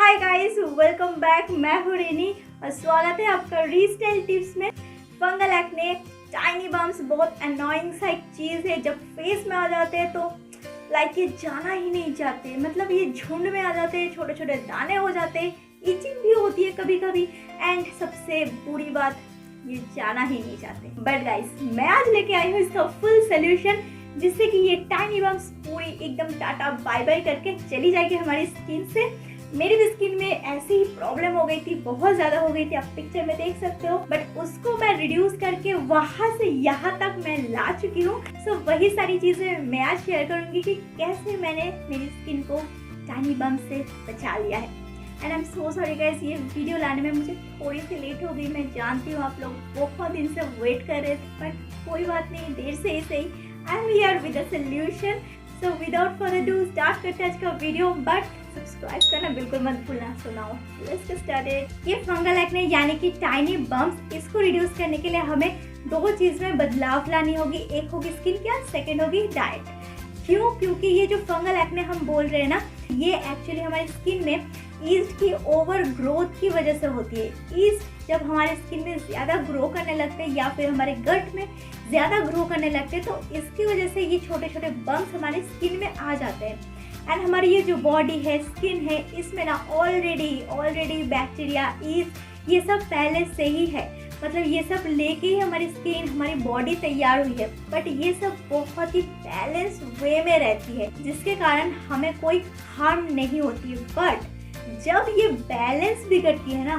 Hi guys, welcome back. मैं हूँ रेनी और स्वागत है आपका रीस्टाइल टिप्स में। फंगल एक्ने, टाइनी बम्स बहुत अनोइंग सा एक चीज़ है। जब फेस में आ जाते हैं तो लाइक ये जाना ही नहीं चाहते, मतलब ये झुंड में आ जाते हैं, छोटे छोटे दाने हो जाते हैं, इचिंग भी होती है कभी कभी, एंड सबसे बुरी बात ये जाना ही नहीं चाहते। बट गाइस, मैं आज लेके आई हूँ इसका फुल सोल्यूशन, जिससे कि ये टाइनी बम्स पूरी एकदम टाटा बाय बाय करके चली जाएगी हमारी स्किन से। मेरी भी स्किन में ऐसी ही प्रॉब्लम हो गई थी, बहुत ज़्यादा हो गई थी, आप पिक्चर में देख सकते हो। बट उसको मैं रिड्यूस करके वहाँ से यहाँ तक मैं ला चुकी हूँ। सो वही सारी चीज़ें मैं आज शेयर करूँगी कि कैसे मैंने मेरी स्किन को टाइनी बम से बचा लिया है। And I am so sorry guys, ये वीडियो लाने में मुझे थोड़ी सी लेट हो गई। मैं जानती हूँ आप लोग बहुत दिन से वेट कर रहे थे, बट कोई बात नहीं, देर से ही सही, I am here with a solution. So without further do start करते हैं आज का वीडियो। बट सब्सक्राइब करना बिल्कुल मत भूलना। So now let's get started. ये फंगल एक्ने यानी कि टाइनी बम्स, इसको रिड्यूस करने के लिए हमें दो चीज में बदलाव लानी होगी। एक होगी स्किन केयर, सेकंड होगी डाइट। क्यों? क्योंकि ये जो फंगल एक्ने हम बोल रहे हैं ना, ये एक्चुअली हमारी स्किन में ईस्ट की ओवर ग्रोथ की वजह से होती है। ईस्ट जब हमारे स्किन में ज़्यादा ग्रो करने लगते हैं या फिर हमारे गट में ज़्यादा ग्रो करने लगते हैं, तो इसकी वजह से ये छोटे छोटे बम्स हमारी स्किन में आ जाते हैं। एंड हमारी ये जो बॉडी है, स्किन है, इसमें ना ऑलरेडी बैक्टीरिया, ईस्ट, ये सब पहले से ही है। मतलब ये सब लेके ही हमारी स्किन, हमारी बॉडी तैयार हुई है। बट ये सब बहुत ही बैलेंस वे में रहती है, जिसके कारण हमें कोई हार्म नहीं होती है। बट जब ये बैलेंस बिगड़ती है ना,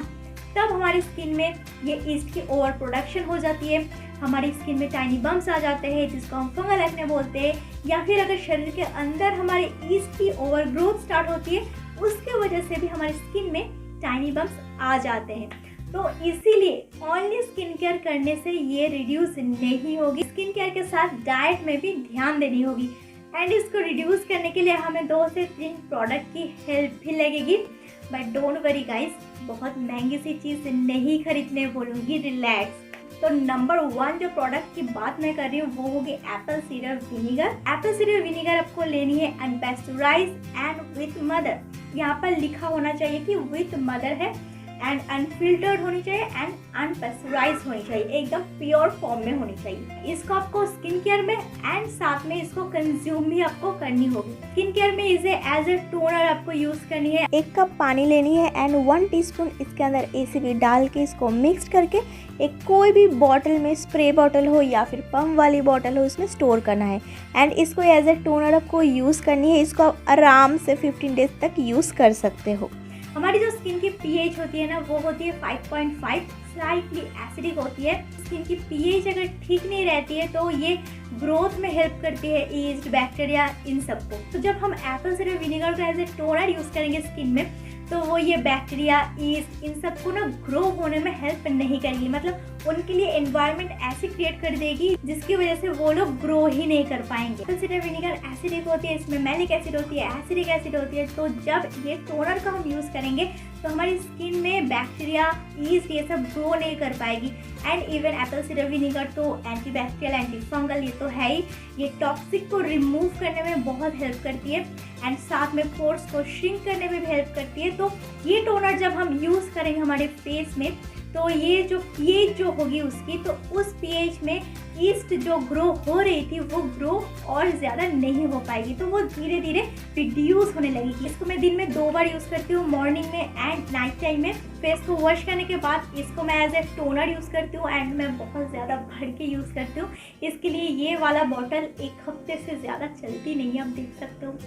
तब हमारी स्किन में ये ईस्ट की ओवर प्रोडक्शन हो जाती है। हमारी स्किन में टाइनी बम्स आ जाते हैं, जिसको हम फंगल एक्ने बोलते हैं। या फिर अगर शरीर के अंदर हमारे ईस्ट की ओवर ग्रोथ स्टार्ट होती है, उसके वजह से भी हमारी स्किन में टाइनी बम्स आ जाते हैं। तो इसीलिए ओनली स्किन केयर करने से ये रिड्यूस नहीं होगी, स्किन केयर के साथ डाइट में भी ध्यान देनी होगी। एंड इसको रिड्यूस करने के लिए हमें 2 से 3 प्रोडक्ट की हेल्प भी लगेगी। बट डोंट वरी गाइस, बहुत महंगी सी चीज़ नहीं खरीदने बोलूँगी, रिलैक्स। तो नंबर 1 जो प्रोडक्ट की बात मैं कर रही हूँ वो होगी Apple cedar vinegar. Apple cedar vinegar आपको लेनी है अनपेस्चराइज एंड विथ मदर। यहाँ पर लिखा होना चाहिए कि विथ मदर है, एंड अनफिल्टर्ड होनी चाहिए एंड अनपेस्चराइज होनी चाहिए, एकदम प्योर फॉर्म में होनी चाहिए। इसको आपको स्किन केयर में एंड साथ में इसको कंज्यूम भी आपको करनी होगी। स्किन केयर में इसे एज ए टोनर आपको यूज करनी है। 1 कप पानी लेनी है एंड 1 टीस्पून इसके अंदर एसिड डाल के इसको मिक्स करके एक कोई भी बॉटल में, स्प्रे बॉटल हो या फिर पम्प वाली बॉटल हो, उसमें स्टोर करना है। एंड इसको एज ए टोनर आपको यूज़ करनी है। इसको आप आराम से 15 डेज तक यूज़ कर सकते हो। हमारी जो स्किन की पीएच होती है ना, वो होती है 5.5, स्लाइटली एसिडिक होती है। स्किन की पीएच अगर ठीक नहीं रहती है तो ये ग्रोथ में हेल्प करती है, ईस्ट, बैक्टीरिया, इन सबको। तो जब हम एप्पल साइडर विनेगर को एज ए टोनर यूज़ करेंगे स्किन में, तो वो ये बैक्टीरिया, ईस्ट, इन सबको ना ग्रो होने में हेल्प नहीं करेगी। मतलब उनके लिए एनवायरनमेंट ऐसी क्रिएट कर देगी जिसकी वजह से वो लोग ग्रो ही नहीं कर पाएंगे। एप्पल साइडर विनेगर एसिडिक होती है, इसमें मैलिक एसिड होती है, एसिडिक एसिड होती है। तो जब ये टोनर का हम यूज़ करेंगे तो हमारी स्किन में बैक्टीरिया, ईस्ट, ये सब ग्रो नहीं कर पाएगी। And even Apple cider vinegar तो एंटीबैक्टीरियल, एंटी फंगल ये तो है ही, ये टॉक्सिक को रिमूव करने में बहुत हेल्प करती है एंड साथ में पोर्स को श्रिंक करने में भी हेल्प करती है। तो ये टोनर जब हम यूज़ करेंगे हमारे फेस में, तो ये जो पीएच जो होगी उसकी, तो उस पीएच में ईस्ट जो ग्रो हो रही थी वो ग्रो और ज़्यादा नहीं हो पाएगी, तो वो धीरे धीरे रिड्यूस होने लगेगी। इसको मैं दिन में 2 बार यूज़ करती हूँ, मॉर्निंग में एंड नाइट टाइम में। फेस को वॉश करने के बाद इसको मैं एज ए टोनर यूज़ करती हूँ एंड मैं बहुत ज़्यादा भर के यूज़ करती हूँ। इसके लिए ये वाला बॉटल 1 हफ्ते से ज़्यादा चलती नहीं है, आप देख सकते हो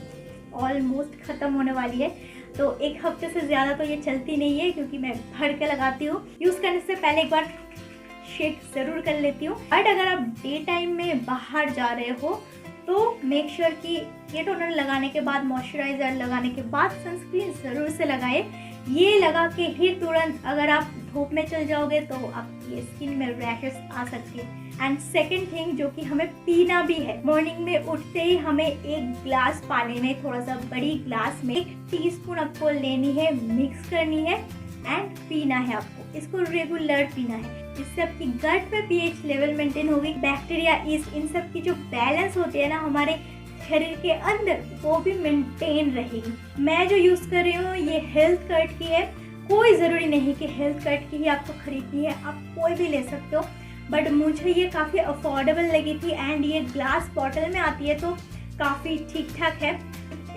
ऑलमोस्ट ख़त्म होने वाली है। तो 1 हफ्ते से ज़्यादा तो ये चलती नहीं है, क्योंकि मैं भर के लगाती हूँ। यूज़ करने से पहले एक बार शेक ज़रूर कर लेती हूँ। बट अगर आप डे टाइम में बाहर जा रहे हो तो मेक श्योर कि ये टोनर लगाने के बाद, मॉइस्चराइज़र लगाने के बाद सनस्क्रीन ज़रूर से लगाए। ये लगा के ही तुरंत अगर आप धूप में चल जाओगे तो आपकी स्किन में रैशेस आ सकती है। एंड सेकेंड थिंग जो कि हमें पीना भी है, मॉर्निंग में उठते ही हमें 1 ग्लास पानी में, थोड़ा सा बड़ी ग्लास में 1 टीस्पून आपको लेनी है, मिक्स करनी है एंड पीना है। आपको इसको रेगुलर पीना है, जिससे आपकी गट में पीएच लेवल मेंटेन होगी। बैक्टीरिया, ईस्ट, इन सब की जो बैलेंस होती है ना हमारे शरीर के अंदर वो भी मेंटेन रहेगी। मैं जो यूज़ कर रही हूँ ये हेल्थ कट की है। कोई ज़रूरी नहीं कि हेल्थ कट की ही आपको खरीदनी है, आप कोई भी ले सकते हो, बट मुझे ये काफ़ी अफोर्डेबल लगी थी एंड ये ग्लास बॉटल में आती है तो काफ़ी ठीक ठाक है।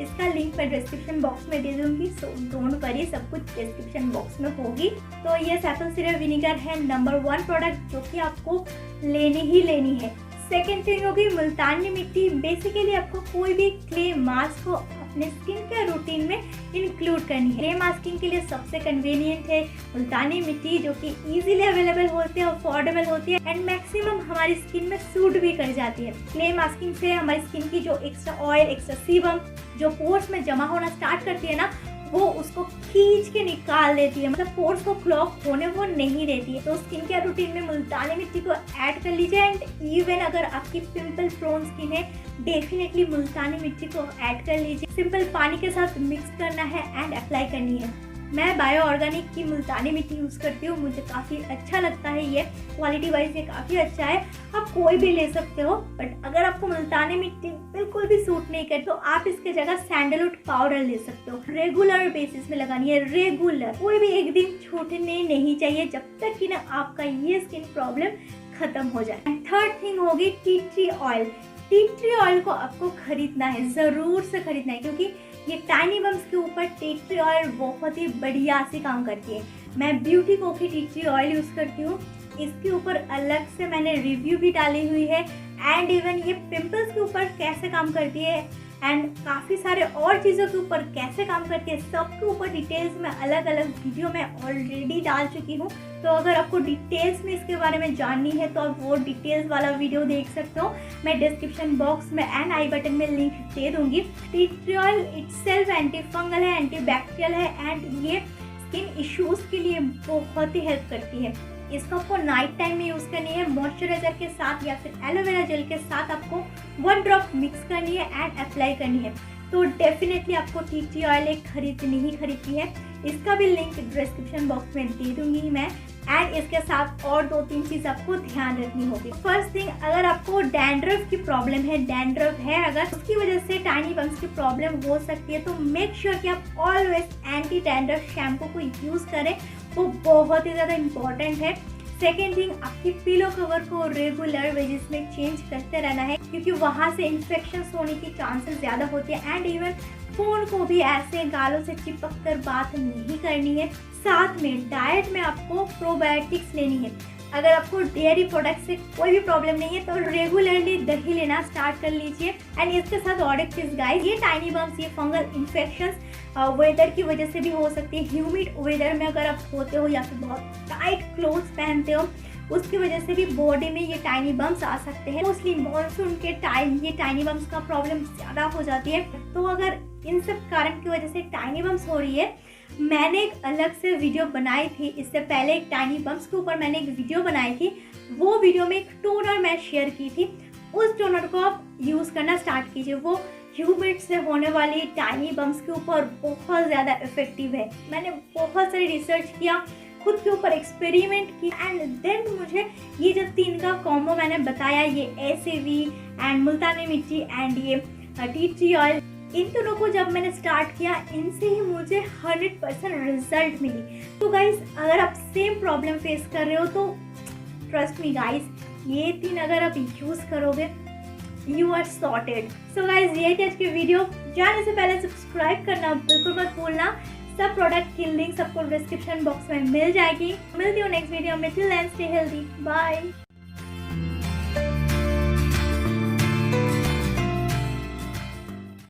इसका लिंक मैं डिस्क्रिप्शन बॉक्स में दे दूंगी, सो डोंट वरी, सब कुछ डिस्क्रिप्शन बॉक्स में होगी। तो ये एप्पल साइडर विनेगर है नंबर 1 प्रोडक्ट जो कि आपको लेनी है। सेकेंड थिंग होगी मुल्तानी मिट्टी। बेसिकली आपको कोई भी क्ले मास्क को अपने स्किन केयर रूटीन में इंक्लूड करनी है। क्ले मास्किंग के लिए सबसे कन्वीनियंट है मुल्तानी मिट्टी, जो कि इजीली अवेलेबल होती है, अफोर्डेबल होती है एंड मैक्सिमम हमारी स्किन में सूट भी कर जाती है। क्ले मास्किंग से हमारी स्किन की जो एक्स्ट्रा ऑयल, एक्स्ट्रा सीबम जो पोर्स में जमा होना स्टार्ट करती है ना, वो उसको खींच के निकाल देती है, मतलब पोर्स को क्लॉग होने वो नहीं देती है। तो स्किन केयर रूटीन में मुल्तानी मिट्टी को ऐड कर लीजिए एंड इवन अगर आपकी पिंपल प्रोन स्किन है, डेफिनेटली मुल्तानी मिट्टी को ऐड कर लीजिए। सिंपल पानी के साथ मिक्स करना है एंड अप्लाई करनी है। मैं बायो ऑर्गेनिक की मुल्तानी मिट्टी यूज़ करती हूँ, मुझे काफ़ी अच्छा लगता है। ये क्वालिटी वाइज ये काफ़ी अच्छा है, आप कोई भी ले सकते हो। बट अगर आपको मुल्तानी मिट्टी बिल्कुल भी सूट नहीं करे तो आप इसके जगह सैंडलवुड पाउडर ले सकते हो। रेगुलर बेसिस में लगानी है, रेगुलर, कोई भी एक दिन छूटने नहीं चाहिए जब तक कि ना आपका ये स्किन प्रॉब्लम खत्म हो जाए। थर्ड थिंग होगी tea tree oil. Tea tree oil को आपको खरीदना है, ज़रूर से खरीदना है, क्योंकि ये टाइनी बम्स के ऊपर टी ट्री ऑयल बहुत ही बढ़िया से काम करती है। मैं ब्यूटी को की टी ट्री ऑयल यूज़ करती हूँ, इसके ऊपर अलग से मैंने रिव्यू भी डाली हुई है एंड इवन ये पिंपल्स के ऊपर कैसे काम करती है एंड काफ़ी सारे और चीज़ों के ऊपर कैसे काम करती है, सबके ऊपर डिटेल्स में अलग अलग वीडियो में ऑलरेडी डाल चुकी हूँ। तो अगर आपको डिटेल्स में इसके बारे में जाननी है तो आप वो डिटेल्स वाला वीडियो देख सकते हो। मैं डिस्क्रिप्शन बॉक्स में एंड आई बटन में लिंक दे दूंगी। Tea tree oil itself anti fungal है, एंटी बैक्टीरियल है एंड ये स्किन इश्यूज़ के लिए बहुत ही हेल्प करती है। इसको आपको नाइट टाइम में यूज़ करनी है, मॉइस्चराइजर के साथ या फिर एलोवेरा जेल के साथ आपको 1 ड्रॉप मिक्स करनी है एंड अप्लाई करनी है। तो डेफिनेटली आपको टी ट्री ऑयल एक खरीदनी ही खरीदनी है। इसका भी लिंक डिस्क्रिप्शन बॉक्स में दे दूंगी मैं एंड इसके साथ और 2-3 चीज़ आपको ध्यान रखनी होगी। फर्स्ट थिंग, अगर आपको डैंड्रफ की प्रॉब्लम है, डैंड्रफ है अगर, उसकी वजह से टाइनी बम्स की प्रॉब्लम हो सकती है, तो मेक श्योर कि आप ऑलवेज एंटी डैंड्रफ शैम्पू को यूज़ करें, वो बहुत ही ज़्यादा इंपॉर्टेंट है। सेकेंड थिंग, आपकी पिलो कवर को रेगुलर बेसिस में चेंज करते रहना है, क्योंकि वहाँ से इन्फेक्शन होने की चांसेस ज़्यादा होती है एंड इवन फोन को भी ऐसे गालों से चिपक कर बात नहीं करनी है। साथ में डाइट में आपको प्रोबायोटिक्स लेनी है। अगर आपको डेयरी प्रोडक्ट से कोई भी प्रॉब्लम नहीं है तो रेगुलरली दही लेना स्टार्ट कर लीजिए। एंड इसके साथ और एक चीज़ गाइस, ये टाइनी बम्स, ये फंगल इन्फेक्शंस वेदर की वजह से भी हो सकती है। ह्यूमिड वेदर में अगर आप होते हो या फिर बहुत टाइट क्लोथ्स पहनते हो, उसकी वजह से भी बॉडी में ये टाइनी बम्स आ सकते हैं। मोस्टली मॉनसून के टाइम ये टाइनी बम्स का प्रॉब्लम ज़्यादा हो जाती है। तो अगर इन सब कारण की वजह से टाइनी बम्स हो रही है, मैंने एक अलग से वीडियो बनाई थी, इससे पहले एक टाइनी बम्स के ऊपर मैंने एक वीडियो बनाई थी। वो वीडियो में एक टोनर मैं शेयर की थी, उस टोनर को आप यूज़ करना स्टार्ट कीजिए। वो ह्यूमिड से होने वाली टाइनी बम्स के ऊपर बहुत ज़्यादा इफेक्टिव है। मैंने बहुत सारी रिसर्च किया, खुद के ऊपर एक्सपेरिमेंट किया एंड देन मुझे ये जो 3 का कॉम्बो मैंने बताया, ये एसेवी एंड मुल्तानी मिट्टी एंड ये टी ट्री ऑयल, इन दोनों को जब मैंने स्टार्ट किया, इनसे ही मुझे 100% रिजल्ट मिली। तो गाइस, अगर आप सेम प्रॉब्लम फेस कर रहे हो तो ट्रस्ट मी गाइस, ये 3 अगर आप यूज़ करोगे, you are sorted. So guys, ये थी आज की वीडियो। जाने से पहले सब्सक्राइब करना बिल्कुल मत भूलना। सब प्रोडक्ट की लिंक सबको डिस्क्रिप्शन बॉक्स में मिल जाएगी। मिलती हूँ नेक्स्ट वीडियो में। Till then stay healthy, bye.